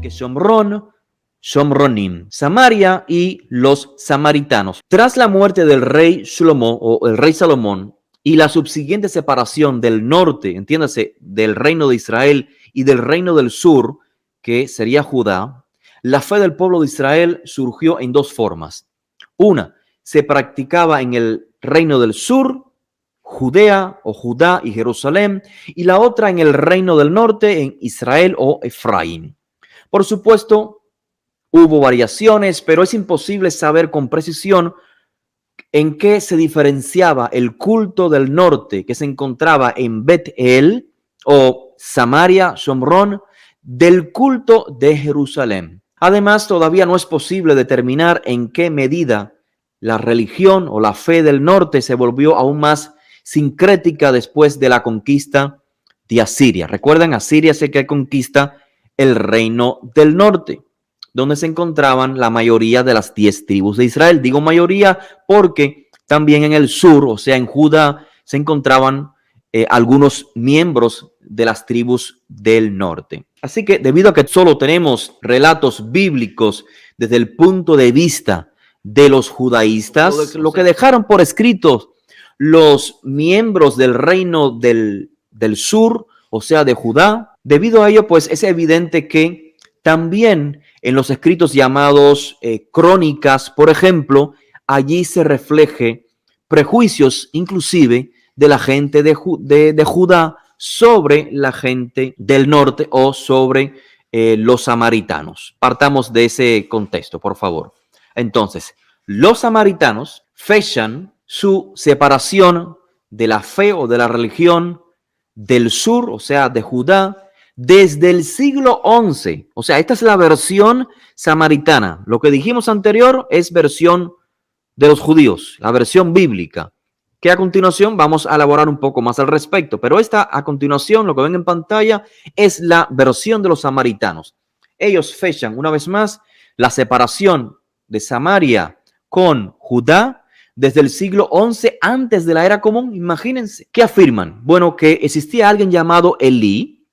que Shomrón, Shomronim, Samaria y los samaritanos. Tras la muerte del rey Shlomo o el rey Salomón y la subsiguiente separación del norte, entiéndase, del reino de Israel y del reino del sur, que sería Judá, la fe del pueblo de Israel surgió en dos formas. Una, se practicaba en el reino del sur, Judea o Judá y Jerusalén, y la otra en el reino del norte, en Israel o Efraín. Por supuesto, hubo variaciones, pero es imposible saber con precisión en qué se diferenciaba el culto del norte que se encontraba en Bet-El o Samaria, Shomrón, del culto de Jerusalén. Además, todavía no es posible determinar en qué medida la religión o la fe del norte se volvió aún más sincrética después de la conquista de Asiria. Recuerden, Asiria es el que conquista el reino del norte, donde se encontraban la mayoría de las 10 tribus de Israel. Digo mayoría porque también en el sur, o sea, en Judá, se encontraban algunos miembros de las tribus del norte. Así que debido a que solo tenemos relatos bíblicos desde el punto de vista de los judaístas, lo que dejaron por escrito los miembros del reino del sur, o sea, de Judá, debido a ello, pues es evidente que también en los escritos llamados crónicas, por ejemplo, allí se refleje prejuicios inclusive de la gente de Judá sobre la gente del norte o sobre los samaritanos. Partamos de ese contexto, por favor. Entonces, los samaritanos fechan su separación de la fe o de la religión del sur, o sea, de Judá, desde el siglo XI. O sea, esta es la versión samaritana. Lo que dijimos anterior es versión de los judíos, la versión bíblica, que a continuación vamos a elaborar un poco más al respecto. Pero esta, a continuación, lo que ven en pantalla, es la versión de los samaritanos. Ellos fechan, una vez más, la separación de Samaria con Judá desde el siglo XI antes de la era común. Imagínense. ¿Qué afirman? Bueno, que existía alguien llamado Elí,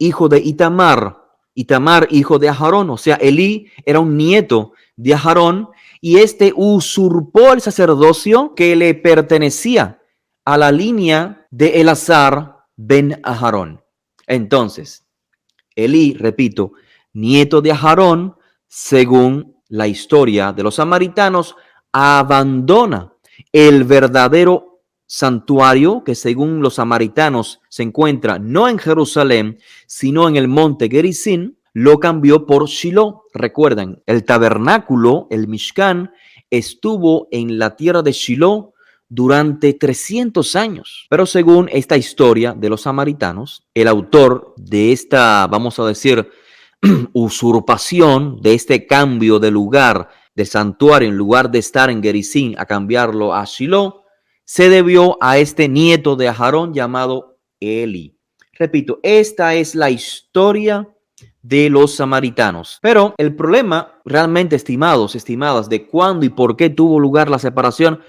hijo de Itamar, hijo de Aharón. O sea, Elí era un nieto de Aharón y este usurpó el sacerdocio que le pertenecía a la línea de Elazar ben Aharón. Entonces, Elí, repito, nieto de Aharón, según la historia de los samaritanos, abandona el verdadero santuario que según los samaritanos se encuentra no en Jerusalén, sino en el monte Gerizim, lo cambió por Shiloh. Recuerden, el tabernáculo, el Mishkan, estuvo en la tierra de Shiloh durante 300 años. Pero según esta historia de los samaritanos, el autor de esta, vamos a decir, usurpación, de este cambio de lugar de santuario, en lugar de estar en Gerizim a cambiarlo a Shiloh, se debió a este nieto de Aharón llamado Eli. Repito, esta es la historia de los samaritanos. Pero el problema realmente, estimadas, de cuándo y por qué tuvo lugar la separación,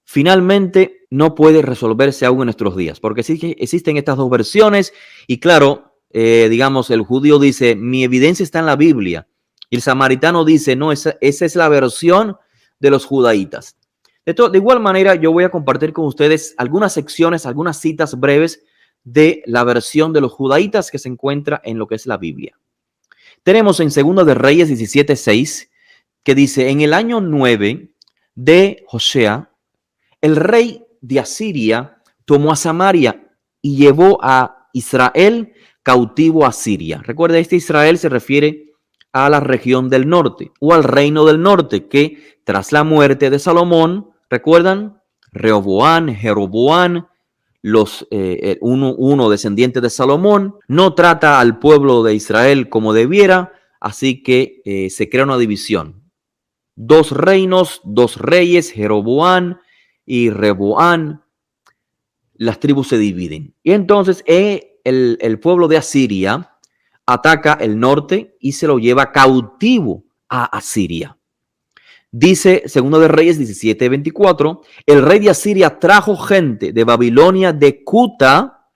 finalmente no puede resolverse aún en nuestros días, porque sí existen estas dos versiones y claro, digamos, el judío dice, mi evidencia está en la Biblia, y el samaritano dice, no, esa es la versión de los judaítas. De igual manera, yo voy a compartir con ustedes algunas secciones, algunas citas breves de la versión de los judaítas que se encuentra en lo que es la Biblia. Tenemos en 2 de Reyes 17:6, que dice, en el año 9 de Josea, el rey de Asiria tomó a Samaria y llevó a Israel cautivo a Siria. Recuerda, este Israel se refiere a la región del norte o al reino del norte, que tras la muerte de Salomón, recuerdan, Rehoboam, Jeroboam, uno descendiente de Salomón, no trata al pueblo de Israel como debiera, así que se crea una división. 2 reinos, 2 reyes, Jeroboam y Rehoboam, las tribus se dividen. Y entonces el pueblo de Asiria ataca el norte y se lo lleva cautivo a Asiria. Dice 2 de Reyes 17:24, el rey de Asiria trajo gente de Babilonia de Cuta,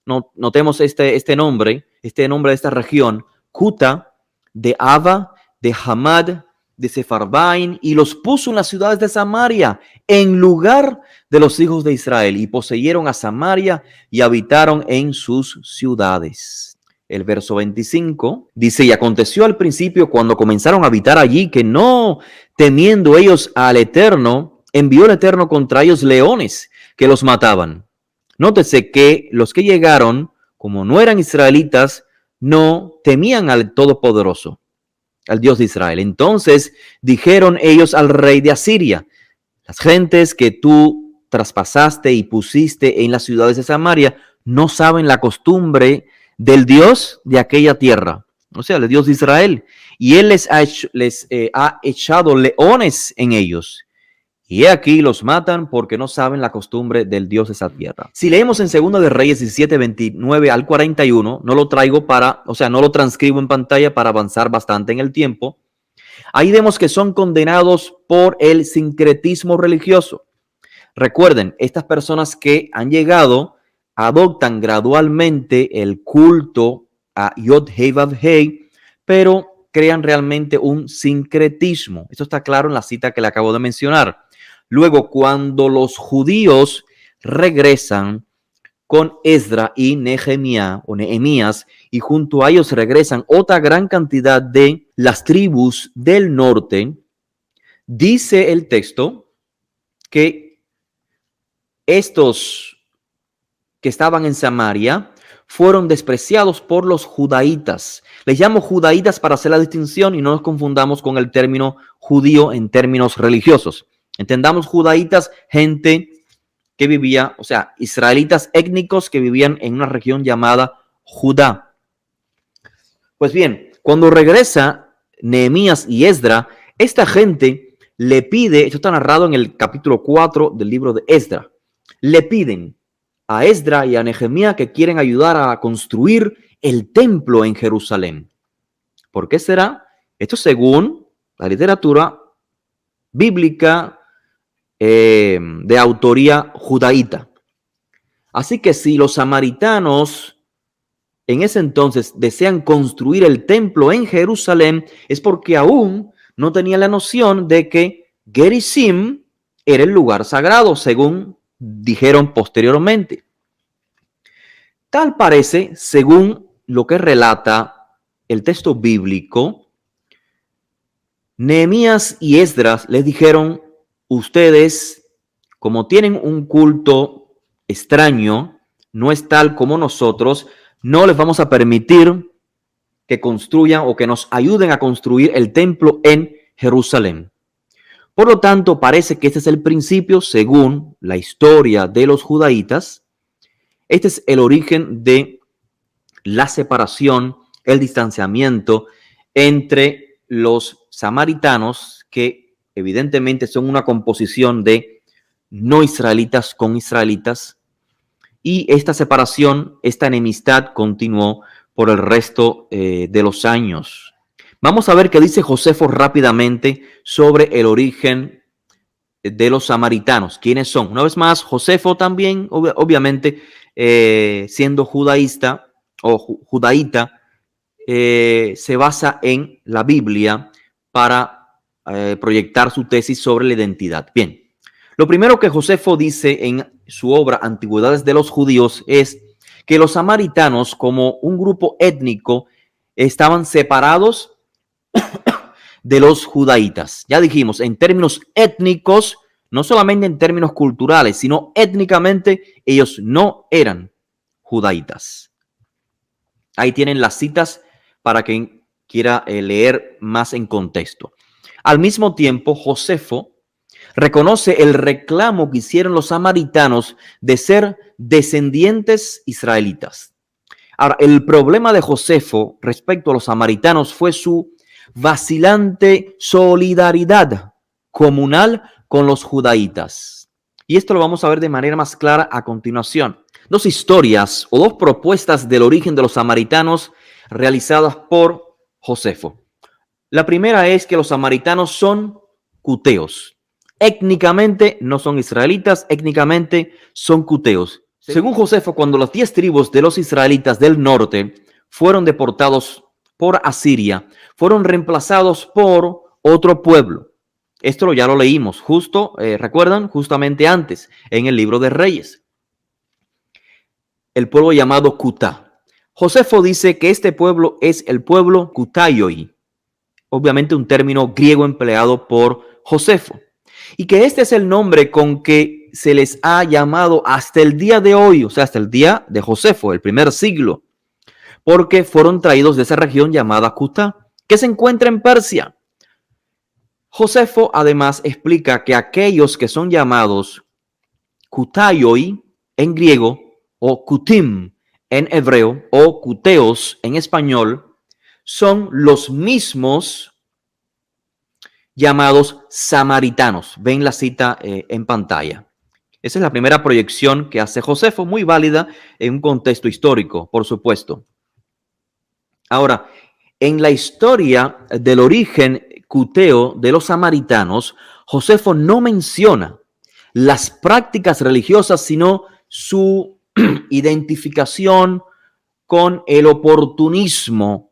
notemos este nombre de esta región, Cuta, de Ava, de Hamad, de Sefarbaim, y los puso en las ciudades de Samaria, en lugar de los hijos de Israel, y poseyeron a Samaria y habitaron en sus ciudades. El verso 25 dice, y aconteció al principio cuando comenzaron a habitar allí, que no temiendo ellos al Eterno, envió el Eterno contra ellos leones que los mataban. Nótese que los que llegaron, como no eran israelitas, no temían al Todopoderoso, al Dios de Israel. Entonces dijeron ellos al rey de Asiria, las gentes que tú traspasaste y pusiste en las ciudades de Samaria no saben la costumbre del Dios de aquella tierra, o sea, el Dios de Israel, y él les ha echado leones en ellos. Y he aquí los matan porque no saben la costumbre del Dios de esa tierra. Si leemos en 2 de Reyes 17, 29 al 41, no lo traigo no lo transcribo en pantalla para avanzar bastante en el tiempo. Ahí vemos que son condenados por el sincretismo religioso. Recuerden, estas personas que han llegado adoptan gradualmente el culto a Yod-Heh-Vav-Heh, pero crean realmente un sincretismo. Esto está claro en la cita que le acabo de mencionar. Luego, cuando los judíos regresan con Esdra y Nehemías, y junto a ellos regresan otra gran cantidad de las tribus del norte, dice el texto que estos que estaban en Samaria fueron despreciados por los judaítas. Les llamo judaítas para hacer la distinción y no nos confundamos con el término judío en términos religiosos. Entendamos judaítas, gente que vivía, o sea, israelitas étnicos que vivían en una región llamada Judá. Pues bien, cuando regresa Nehemías y Esdra, esta gente le pide, esto está narrado en el capítulo 4 del libro de Esdra, le piden a Esdra y a Nehemías que quieren ayudar a construir el templo en Jerusalén. ¿Por qué será? Esto según la literatura bíblica de autoría judaíta. Así que si los samaritanos en ese entonces desean construir el templo en Jerusalén, es porque aún no tenían la noción de que Gerizim era el lugar sagrado, según dijeron posteriormente. Tal parece, según lo que relata el texto bíblico, Nehemías y Esdras les dijeron, ustedes, como tienen un culto extraño, no es tal como nosotros, no les vamos a permitir que construyan o que nos ayuden a construir el templo en Jerusalén. Por lo tanto, parece que este es el principio, según la historia de los judaítas. Este es el origen de la separación, el distanciamiento entre los samaritanos, que evidentemente son una composición de no israelitas con israelitas, y esta separación, esta enemistad continuó por el resto de los años. Vamos a ver qué dice Josefo rápidamente sobre el origen de los samaritanos. ¿Quiénes son? Una vez más, Josefo también, obviamente, siendo judaísta o judaíta, se basa en la Biblia para proyectar su tesis sobre la identidad. Bien, lo primero que Josefo dice en su obra Antigüedades de los Judíos es que los samaritanos, como un grupo étnico, estaban separados de los judaítas. Ya dijimos, en términos étnicos, no solamente en términos culturales, sino étnicamente, ellos no eran judaítas. Ahí tienen las citas para quien quiera leer más en contexto. Al mismo tiempo, Josefo reconoce el reclamo que hicieron los samaritanos de ser descendientes israelitas. Ahora, el problema de Josefo respecto a los samaritanos fue su vacilante solidaridad comunal con los judaítas. Y esto lo vamos a ver de manera más clara a continuación. Dos historias o dos propuestas del origen de los samaritanos realizadas por Josefo. La primera es que los samaritanos son cuteos. Étnicamente no son israelitas, étnicamente son cuteos. Según Josefo, cuando las 10 tribus de los israelitas del norte fueron deportados por Asiria fueron reemplazados por otro pueblo. Esto ya lo leímos recuerdan, justamente antes en el libro de Reyes. El pueblo llamado Cutá. Josefo dice que este pueblo es el pueblo Cutaioi, obviamente un término griego empleado por Josefo, y que este es el nombre con que se les ha llamado hasta el día de hoy, o sea, hasta el día de Josefo, el primer siglo, porque fueron traídos de esa región llamada Cutá, que se encuentra en Persia. Josefo además explica que aquellos que son llamados Cutaioi en griego o Cutim en hebreo o Cuteos en español son los mismos llamados samaritanos. Ven la cita en pantalla. Esa es la primera proyección que hace Josefo, muy válida en un contexto histórico, por supuesto. Ahora, en la historia del origen cuteo de los samaritanos, Josefo no menciona las prácticas religiosas, sino su identificación con el oportunismo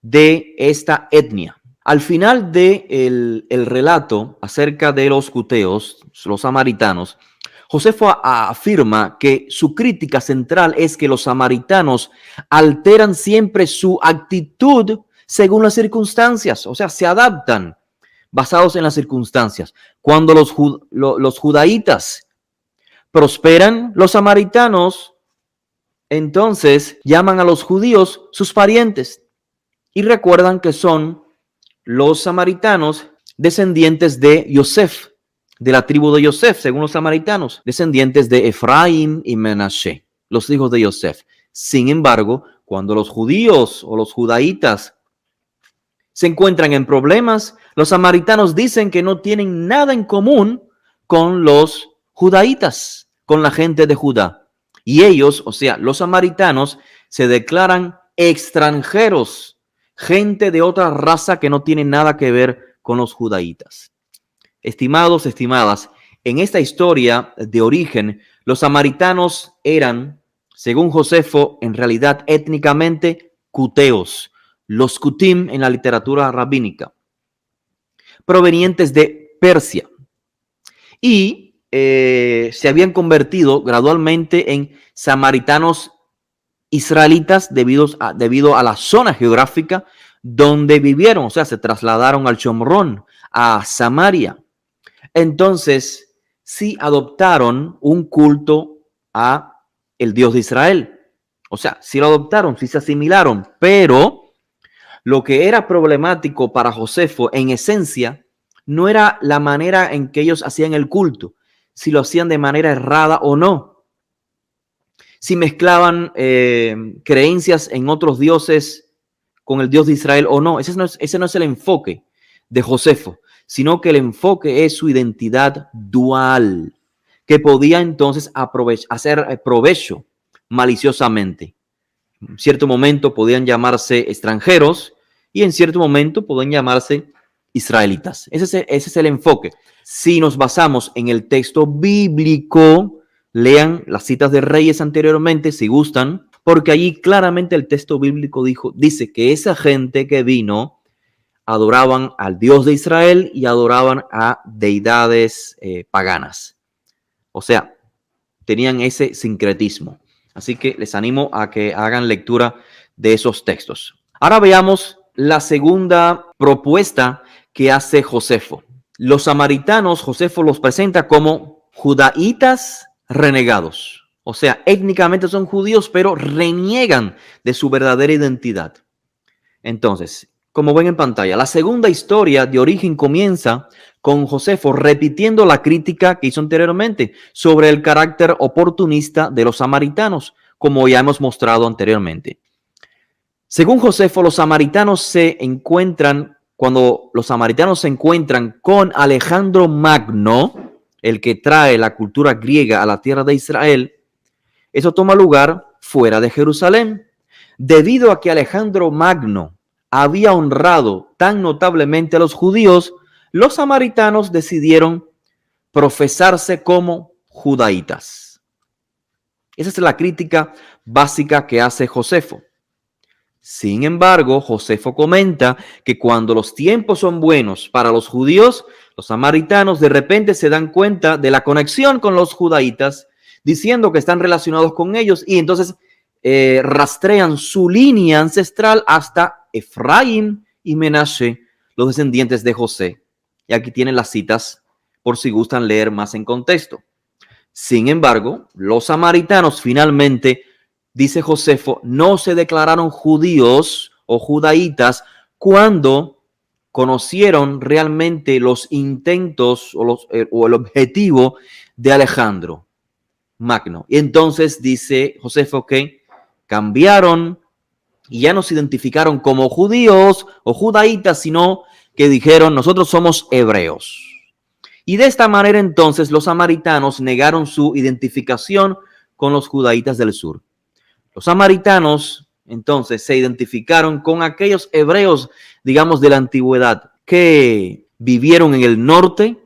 de esta etnia. Al final del relato acerca de los cuteos, los samaritanos, Josefo afirma que su crítica central es que los samaritanos alteran siempre su actitud según las circunstancias, o sea, se adaptan basados en las circunstancias. Cuando los judaítas prosperan, los samaritanos entonces llaman a los judíos sus parientes y recuerdan que son los samaritanos descendientes de Yosef, de la tribu de Yosef, según los samaritanos, descendientes de Efraín y Menashe, los hijos de Yosef. Sin embargo, cuando los judíos o los judaítas se encuentran en problemas, los samaritanos dicen que no tienen nada en común con los judaítas, con la gente de Judá. Y ellos, o sea, los samaritanos, se declaran extranjeros, gente de otra raza que no tiene nada que ver con los judaítas. Estimados, estimadas, en esta historia de origen, los samaritanos eran, según Josefo, en realidad étnicamente cuteos, los Kutim en la literatura rabínica, provenientes de Persia. Y se habían convertido gradualmente en samaritanos israelitas debido a la zona geográfica donde vivieron, o sea, se trasladaron al Shomrón, a Samaria. Entonces, sí adoptaron un culto a el Dios de Israel. O sea, sí lo adoptaron, sí se asimilaron, pero lo que era problemático para Josefo en esencia no era la manera en que ellos hacían el culto, si lo hacían de manera errada o no, si mezclaban creencias en otros dioses con el Dios de Israel o no. Ese no es el enfoque de Josefo, sino que el enfoque es su identidad dual, que podía entonces hacer provecho maliciosamente. En cierto momento podían llamarse extranjeros y en cierto momento podían llamarse israelitas. Ese es el enfoque. Si nos basamos en el texto bíblico, lean las citas de Reyes anteriormente si gustan, porque allí claramente el texto bíblico dice que esa gente que vino adoraban al Dios de Israel y adoraban a deidades paganas. O sea, tenían ese sincretismo. Así que les animo a que hagan lectura de esos textos. Ahora veamos la segunda propuesta que hace Josefo. Los samaritanos, Josefo los presenta como judaítas renegados. O sea, étnicamente son judíos, pero reniegan de su verdadera identidad. Entonces, como ven en pantalla, la segunda historia de origen comienza con Josefo repitiendo la crítica que hizo anteriormente sobre el carácter oportunista de los samaritanos, como ya hemos mostrado anteriormente. Según Josefo, cuando los samaritanos se encuentran con Alejandro Magno, el que trae la cultura griega a la tierra de Israel, eso toma lugar fuera de Jerusalén. Debido a que Alejandro Magno había honrado tan notablemente a los judíos, los samaritanos decidieron profesarse como judaítas. Esa es la crítica básica que hace Josefo. Sin embargo, Josefo comenta que cuando los tiempos son buenos para los judíos, los samaritanos de repente se dan cuenta de la conexión con los judaítas, diciendo que están relacionados con ellos y entonces rastrean su línea ancestral hasta Efraín y Menashe, los descendientes de José. Y aquí tienen las citas por si gustan leer más en contexto. Sin embargo, los samaritanos finalmente, dice Josefo, no se declararon judíos o judaítas cuando conocieron realmente los intentos o el objetivo de Alejandro Magno. Y entonces dice Josefo que cambiaron y ya no se identificaron como judíos o judaítas, sino que dijeron, nosotros somos hebreos. Y de esta manera entonces los samaritanos negaron su identificación con los judaítas del sur. Los samaritanos entonces se identificaron con aquellos hebreos, digamos, de la antigüedad que vivieron en el norte.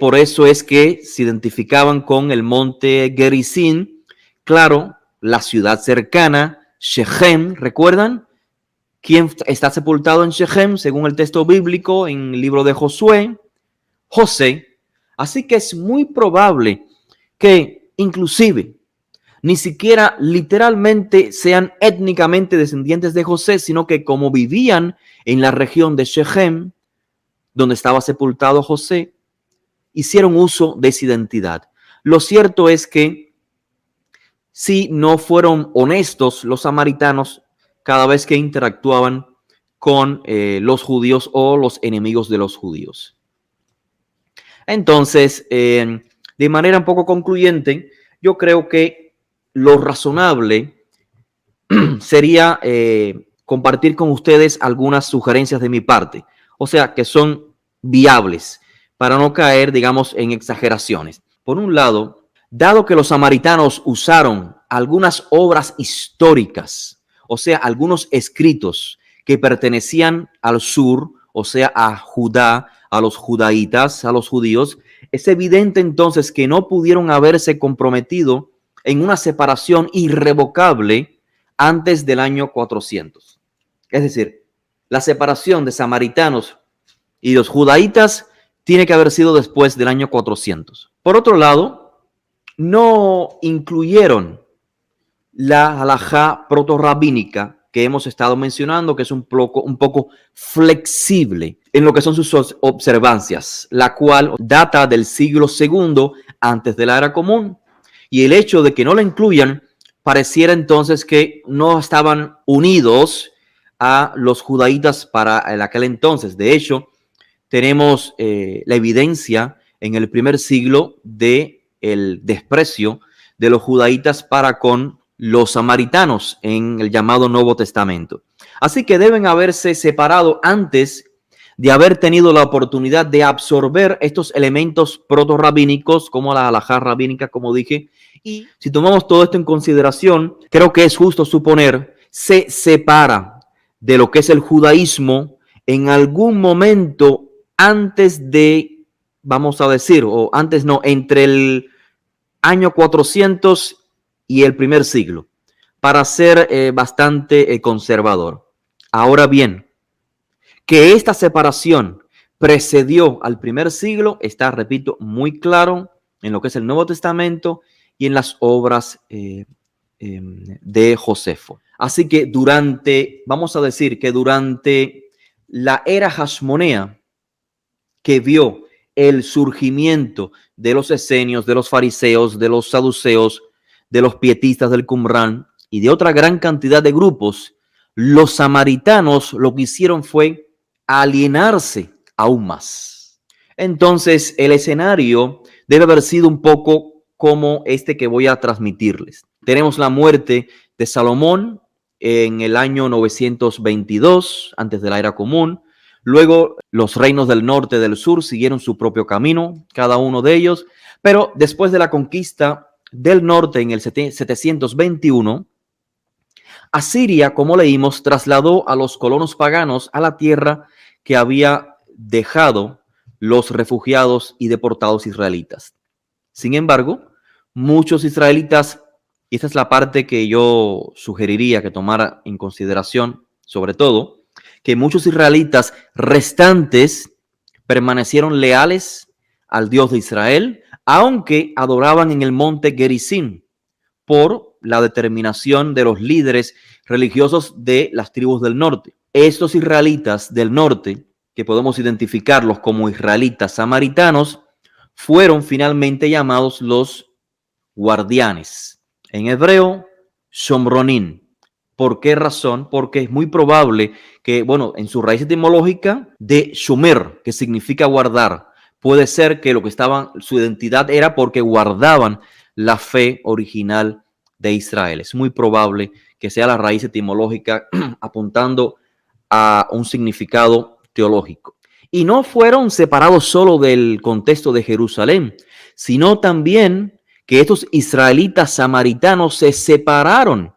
Por eso es que se identificaban con el monte Gerizim, claro, la ciudad cercana, Shechem, ¿recuerdan? ¿Quién está sepultado en Shechem según el texto bíblico en el libro de Josué? José. Así que es muy probable que inclusive ni siquiera literalmente sean étnicamente descendientes de José, sino que como vivían en la región de Shechem, donde estaba sepultado José, hicieron uso de esa identidad. Lo cierto es que si no fueron honestos los samaritanos cada vez que interactuaban con los judíos o los enemigos de los judíos. Entonces, de manera un poco concluyente, yo creo que lo razonable sería compartir con ustedes algunas sugerencias de mi parte, o sea, que son viables para no caer, digamos, en exageraciones. Por un lado, dado que los samaritanos usaron algunas obras históricas, o sea, algunos escritos que pertenecían al sur, o sea, a Judá, a los judaítas, a los judíos, es evidente entonces que no pudieron haberse comprometido en una separación irrevocable antes del año 400. Es decir, la separación de samaritanos y los judaítas tiene que haber sido después del año 400. Por otro lado, no incluyeron la halajá protorrabínica que hemos estado mencionando, que es un poco flexible en lo que son sus observancias, la cual data del siglo II antes de la era común. Y el hecho de que no la incluyan pareciera entonces que no estaban unidos a los judaítas para aquel entonces. De hecho, tenemos la evidencia en el primer siglo de el desprecio de los judaítas para con los samaritanos en el llamado Nuevo Testamento. Así que deben haberse separado antes de haber tenido la oportunidad de absorber estos elementos protorrabínicos como la halajá rabínica, como dije. Y si tomamos todo esto en consideración, creo que es justo suponer se separa de lo que es el judaísmo en algún momento antes de, vamos a decir, o antes no, entre el año 400 y el primer siglo, para ser bastante conservador. Ahora bien, que esta separación precedió al primer siglo está, repito, muy claro en lo que es el Nuevo Testamento y en las obras de Josefo. Así que vamos a decir que durante la era Hashmonea, que vio el surgimiento de los esenios, de los fariseos, de los saduceos, de los pietistas del Qumran y de otra gran cantidad de grupos, los samaritanos lo que hicieron fue alienarse aún más. Entonces, el escenario debe haber sido un poco como este que voy a transmitirles. Tenemos la muerte de Salomón en el año 922, antes de la era común. Luego, los reinos del norte y del sur siguieron su propio camino, cada uno de ellos. Pero después de la conquista del norte en el 721, Asiria, como leímos, trasladó a los colonos paganos a la tierra que había dejado los refugiados y deportados israelitas. Sin embargo, muchos israelitas y esta es la parte que yo sugeriría que tomara en consideración, sobre todo, que muchos israelitas restantes permanecieron leales al Dios de Israel, aunque adoraban en el monte Gerizim por la determinación de los líderes religiosos de las tribus del norte. Estos israelitas del norte, que podemos identificarlos como israelitas samaritanos, fueron finalmente llamados los guardianes. En hebreo, Shomronim. ¿Por qué razón? Porque es muy probable que, bueno, en su raíz etimológica de Shomer, que significa guardar, puede ser que lo que estaban, su identidad era porque guardaban la fe original de Israel. Es muy probable que sea la raíz etimológica apuntando a un significado teológico. Y no fueron separados solo del contexto de Jerusalén, sino también que estos israelitas samaritanos se separaron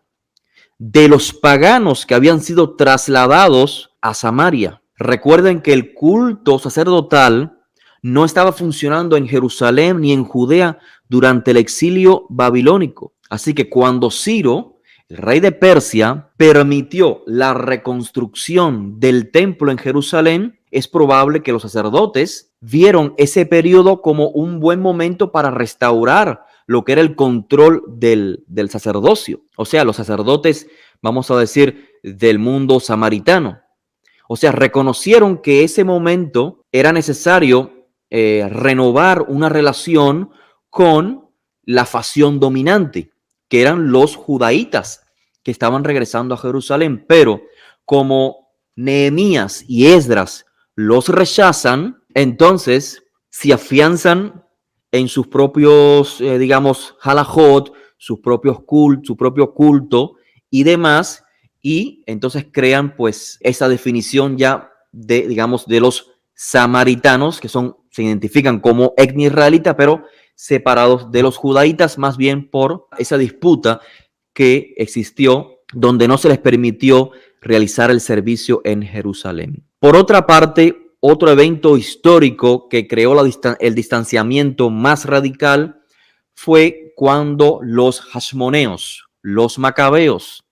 de los paganos que habían sido trasladados a Samaria. Recuerden que el culto sacerdotal no estaba funcionando en Jerusalén ni en Judea durante el exilio babilónico. Así que cuando Ciro, el rey de Persia, permitió la reconstrucción del templo en Jerusalén, es probable que los sacerdotes vieron ese periodo como un buen momento para restaurar lo que era el control del sacerdocio. O sea, los sacerdotes, vamos a decir, del mundo samaritano. O sea, reconocieron que ese momento era necesario renovar una relación con la facción dominante, que eran los judaítas que estaban regresando a Jerusalén. Pero como Nehemías y Esdras los rechazan, entonces se afianzan en sus propios, digamos, halajot, sus propios su propio culto y demás, y entonces crean pues esa definición ya de, digamos, de los samaritanos, que se identifican como etnia israelita, pero separados de los judaítas, más bien por esa disputa que existió, donde no se les permitió realizar el servicio en Jerusalén. Por otra parte, otro evento histórico que creó el distanciamiento más radical fue cuando los hasmoneos, los macabeos,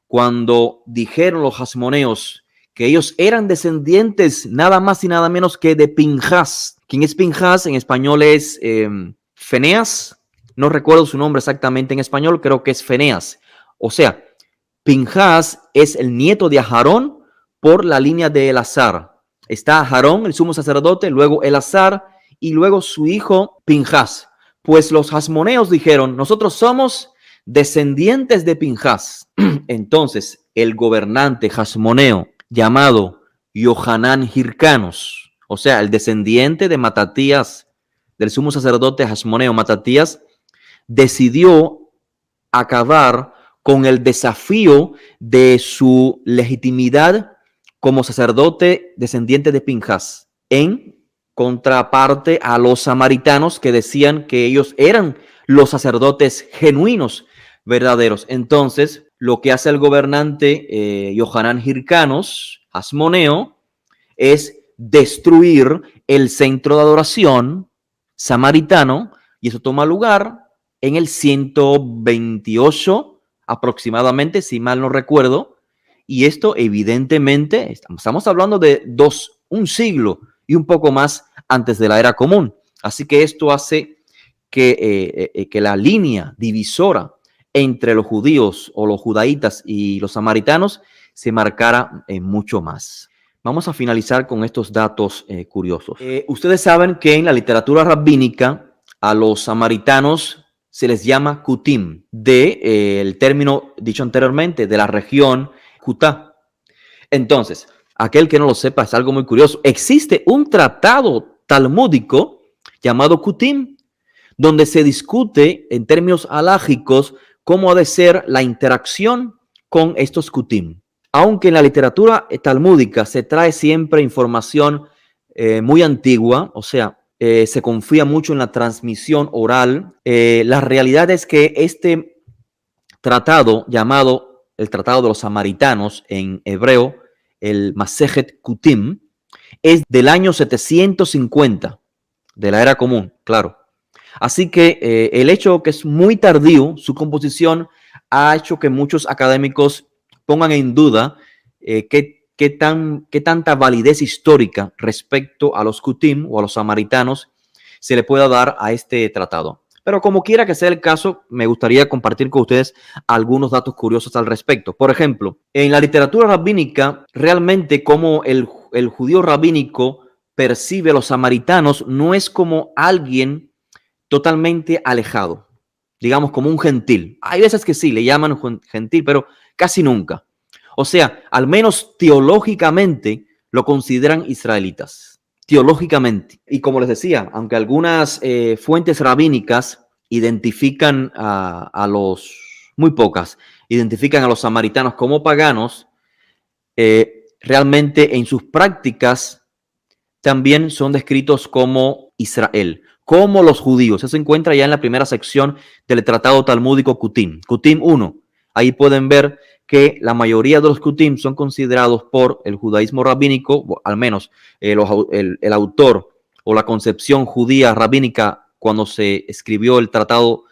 cuando dijeron los hasmoneos que ellos eran descendientes nada más y nada menos que de Pinjas. ¿Quién es Pinjas? En español es Feneas. No recuerdo su nombre exactamente en español, creo que es Feneas. O sea, Pinjas es el nieto de Aarón por la línea de Elazar. Está Aarón, el sumo sacerdote, luego Elazar y luego su hijo Pinjas. Pues los hasmoneos dijeron, nosotros somos descendientes de Pinjas. Entonces, el gobernante hasmoneo llamado Yohanan Hircanos, o sea, el descendiente de Matatías, del sumo sacerdote hasmoneo Matatías, decidió acabar con el desafío de su legitimidad como sacerdote descendiente de Pinjas, en contraparte a los samaritanos que decían que ellos eran los sacerdotes genuinos, verdaderos. Entonces, lo que hace el gobernante Yohanan Hircanos, hasmoneo, es destruir el centro de adoración samaritano, y eso toma lugar en el 128 aproximadamente, si mal no recuerdo, y esto evidentemente, estamos hablando de un siglo y un poco más antes de la era común. Así que esto hace que la línea divisora entre los judíos o los judaítas y los samaritanos se marcara mucho más. Vamos a finalizar con estos datos curiosos. Ustedes saben que en la literatura rabínica a los samaritanos se les llama Kutim, el término dicho anteriormente, de la región Judá. Entonces, aquel que no lo sepa, es algo muy curioso. Existe un tratado talmúdico llamado Kutim, donde se discute en términos halágicos cómo ha de ser la interacción con estos Kutim. Aunque en la literatura talmúdica se trae siempre información muy antigua, o sea, se confía mucho en la transmisión oral, la realidad es que este tratado llamado el Tratado de los Samaritanos, en hebreo, el Masejet Kutim, es del año 750 de la era común, claro. Así que el hecho que es muy tardío, su composición, ha hecho que muchos académicos pongan en duda qué tanta validez histórica respecto a los Kutim o a los samaritanos se le pueda dar a este tratado. Pero como quiera que sea el caso, me gustaría compartir con ustedes algunos datos curiosos al respecto. Por ejemplo, en la literatura rabínica, realmente como el judío rabínico percibe a los samaritanos no es como alguien totalmente alejado, digamos como un gentil. Hay veces que sí, le llaman gentil, pero casi nunca. O sea, al menos teológicamente lo consideran israelitas. Teológicamente. Y como les decía, aunque algunas fuentes rabínicas identifican muy pocas, identifican a los samaritanos como paganos, realmente en sus prácticas también son descritos como Israel, como los judíos. Eso se encuentra ya en la primera sección del Tratado Talmúdico Kutim. Kutim 1. Ahí pueden ver que la mayoría de los Kutim son considerados por el judaísmo rabínico, al menos el autor o la concepción judía rabínica cuando se escribió el Tratado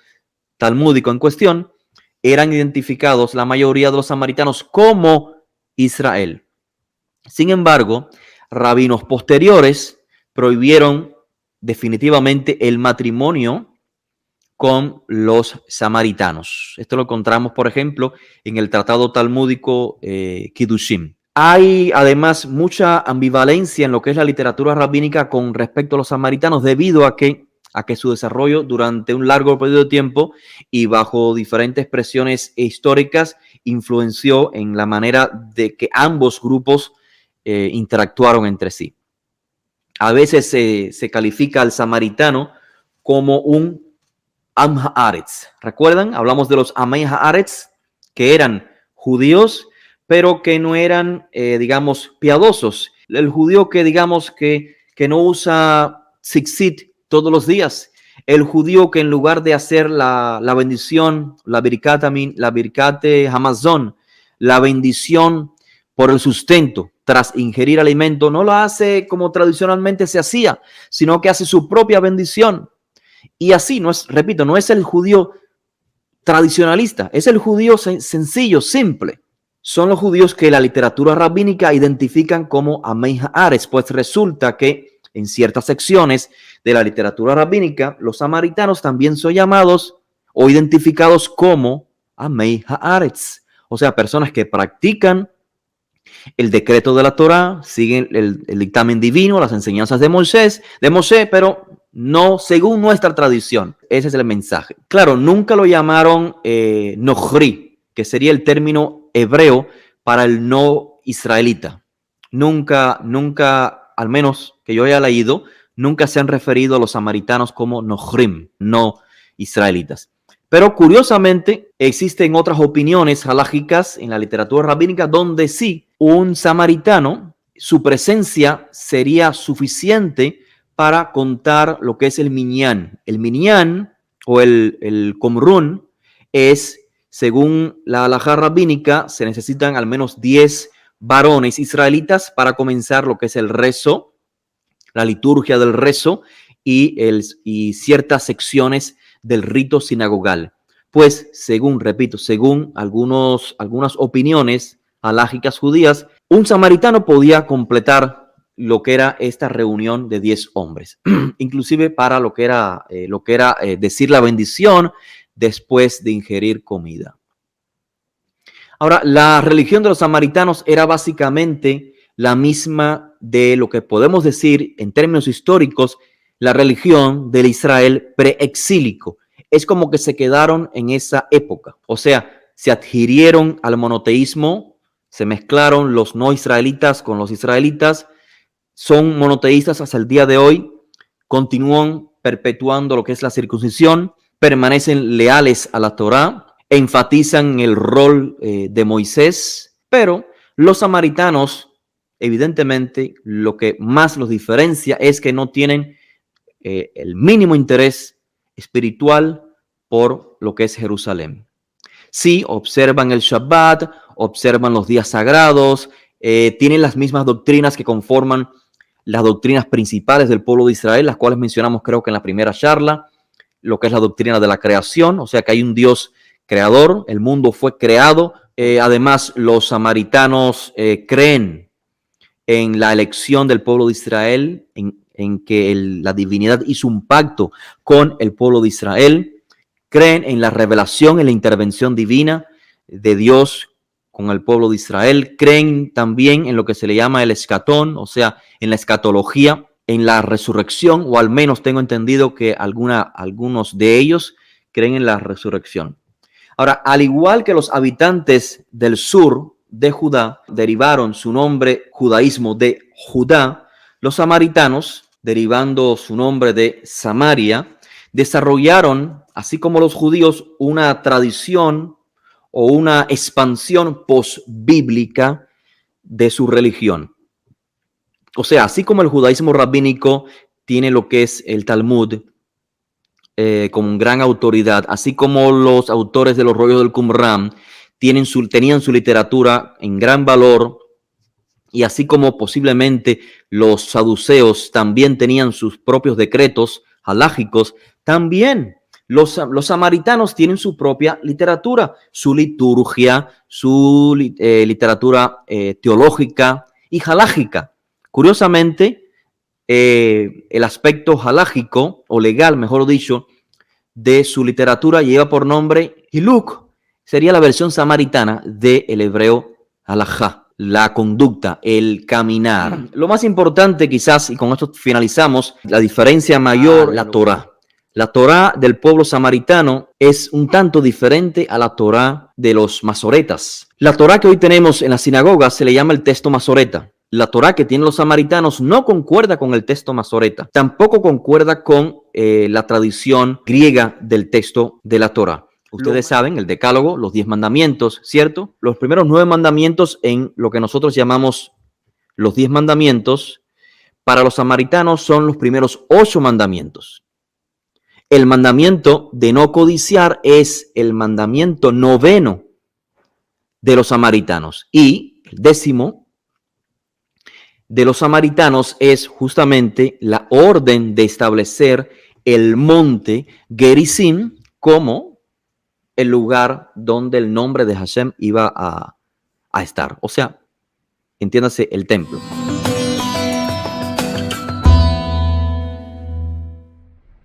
Talmúdico en cuestión, eran identificados la mayoría de los samaritanos como Israel. Sin embargo, rabinos posteriores prohibieron definitivamente el matrimonio con los samaritanos. Esto lo encontramos, por ejemplo, en el tratado talmúdico Kiddushim. Hay además mucha ambivalencia en lo que es la literatura rabínica con respecto a los samaritanos debido a que su desarrollo durante un largo periodo de tiempo y bajo diferentes presiones históricas influenció en la manera de que ambos grupos interactuaron entre sí. A veces se califica al samaritano como un Am Haaretz. ¿Recuerdan? Hablamos de los Amei Haaretz, que eran judíos, pero que no eran, digamos, piadosos. El judío que, digamos, que no usa tzitzit todos los días. El judío que en lugar de hacer la bendición, la birkate hamazon, la bendición por el sustento, tras ingerir alimento, no lo hace como tradicionalmente se hacía, sino que hace su propia bendición. Y así, no es, repito, no es el judío tradicionalista, es el judío sencillo, simple. Son los judíos que la literatura rabínica identifican como Amei Haaretz, pues resulta que en ciertas secciones de la literatura rabínica, los samaritanos también son llamados o identificados como Amei Haaretz, o sea, personas que practican el decreto de la Torá, siguen el dictamen divino, las enseñanzas de Moisés, pero no según nuestra tradición. Ese es el mensaje. Claro, nunca lo llamaron Nohri, que sería el término hebreo para el no israelita. Nunca, al menos que yo haya leído, nunca se han referido a los samaritanos como Nohrim, no israelitas. Pero curiosamente existen otras opiniones halágicas en la literatura rabínica donde sí, un samaritano, su presencia sería suficiente para contar lo que es el minyan. El minyan o el qumrun es, según la halajá rabínica, se necesitan al menos 10 varones israelitas para comenzar lo que es el rezo, la liturgia del rezo y ciertas secciones del rito sinagogal. Pues, según algunas opiniones halágicas judías, un samaritano podía completar lo que era esta reunión de 10 hombres, inclusive para lo que era decir la bendición después de ingerir comida. Ahora, la religión de los samaritanos era básicamente la misma de lo que podemos decir en términos históricos, la religión del Israel preexílico. Es como que se quedaron en esa época. O sea, se adhirieron al monoteísmo, se mezclaron los no israelitas con los israelitas, son monoteístas hasta el día de hoy, continúan perpetuando lo que es la circuncisión, permanecen leales a la Torá, enfatizan el rol de Moisés, pero los samaritanos, evidentemente, lo que más los diferencia es que no tienen el mínimo interés espiritual por lo que es Jerusalén. Sí, observan el Shabbat, observan los días sagrados, tienen las mismas doctrinas que conforman las doctrinas principales del pueblo de Israel, las cuales mencionamos creo que en la primera charla, lo que es la doctrina de la creación, o sea que hay un Dios creador, el mundo fue creado. Además, los samaritanos creen en la elección del pueblo de Israel, en que la divinidad hizo un pacto con el pueblo de Israel. Creen en la revelación, en la intervención divina de Dios con el pueblo de Israel. Creen también en lo que se le llama el escatón, o sea, en la escatología, en la resurrección, o al menos tengo entendido que algunos de ellos creen en la resurrección. Ahora, al igual que los habitantes del sur de Judá derivaron su nombre judaísmo de Judá, los samaritanos, derivando su nombre de Samaria, desarrollaron, así como los judíos, una tradición o una expansión posbíblica de su religión. O sea, así como el judaísmo rabínico tiene lo que es el Talmud como gran autoridad, así como los autores de los rollos del Qumran tenían su literatura en gran valor, y así como posiblemente los saduceos también tenían sus propios decretos halágicos, también los samaritanos tienen su propia literatura, su liturgia, su literatura teológica y halágica. Curiosamente, el aspecto halágico, o legal, mejor dicho, de su literatura lleva por nombre Hiluk. Sería la versión samaritana del hebreo halajá, la conducta, el caminar. Lo más importante quizás, y con esto finalizamos, la diferencia mayor, la Torá. La Torá del pueblo samaritano es un tanto diferente a la Torá de los masoretas. La Torá que hoy tenemos en la sinagoga se le llama el texto masoreta. La Torá que tienen los samaritanos no concuerda con el texto masoreta, tampoco concuerda con la tradición griega del texto de la Torá. Ustedes saben, el decálogo, los 10 mandamientos, ¿cierto? Los primeros 9 mandamientos en lo que nosotros llamamos los 10 mandamientos, para los samaritanos son los primeros 8 mandamientos. El mandamiento de no codiciar es el mandamiento 9º de los samaritanos. Y el 10º de los samaritanos es justamente la orden de establecer el monte Gerizim como el lugar donde el nombre de Hashem iba a estar. O sea, entiéndase, el templo.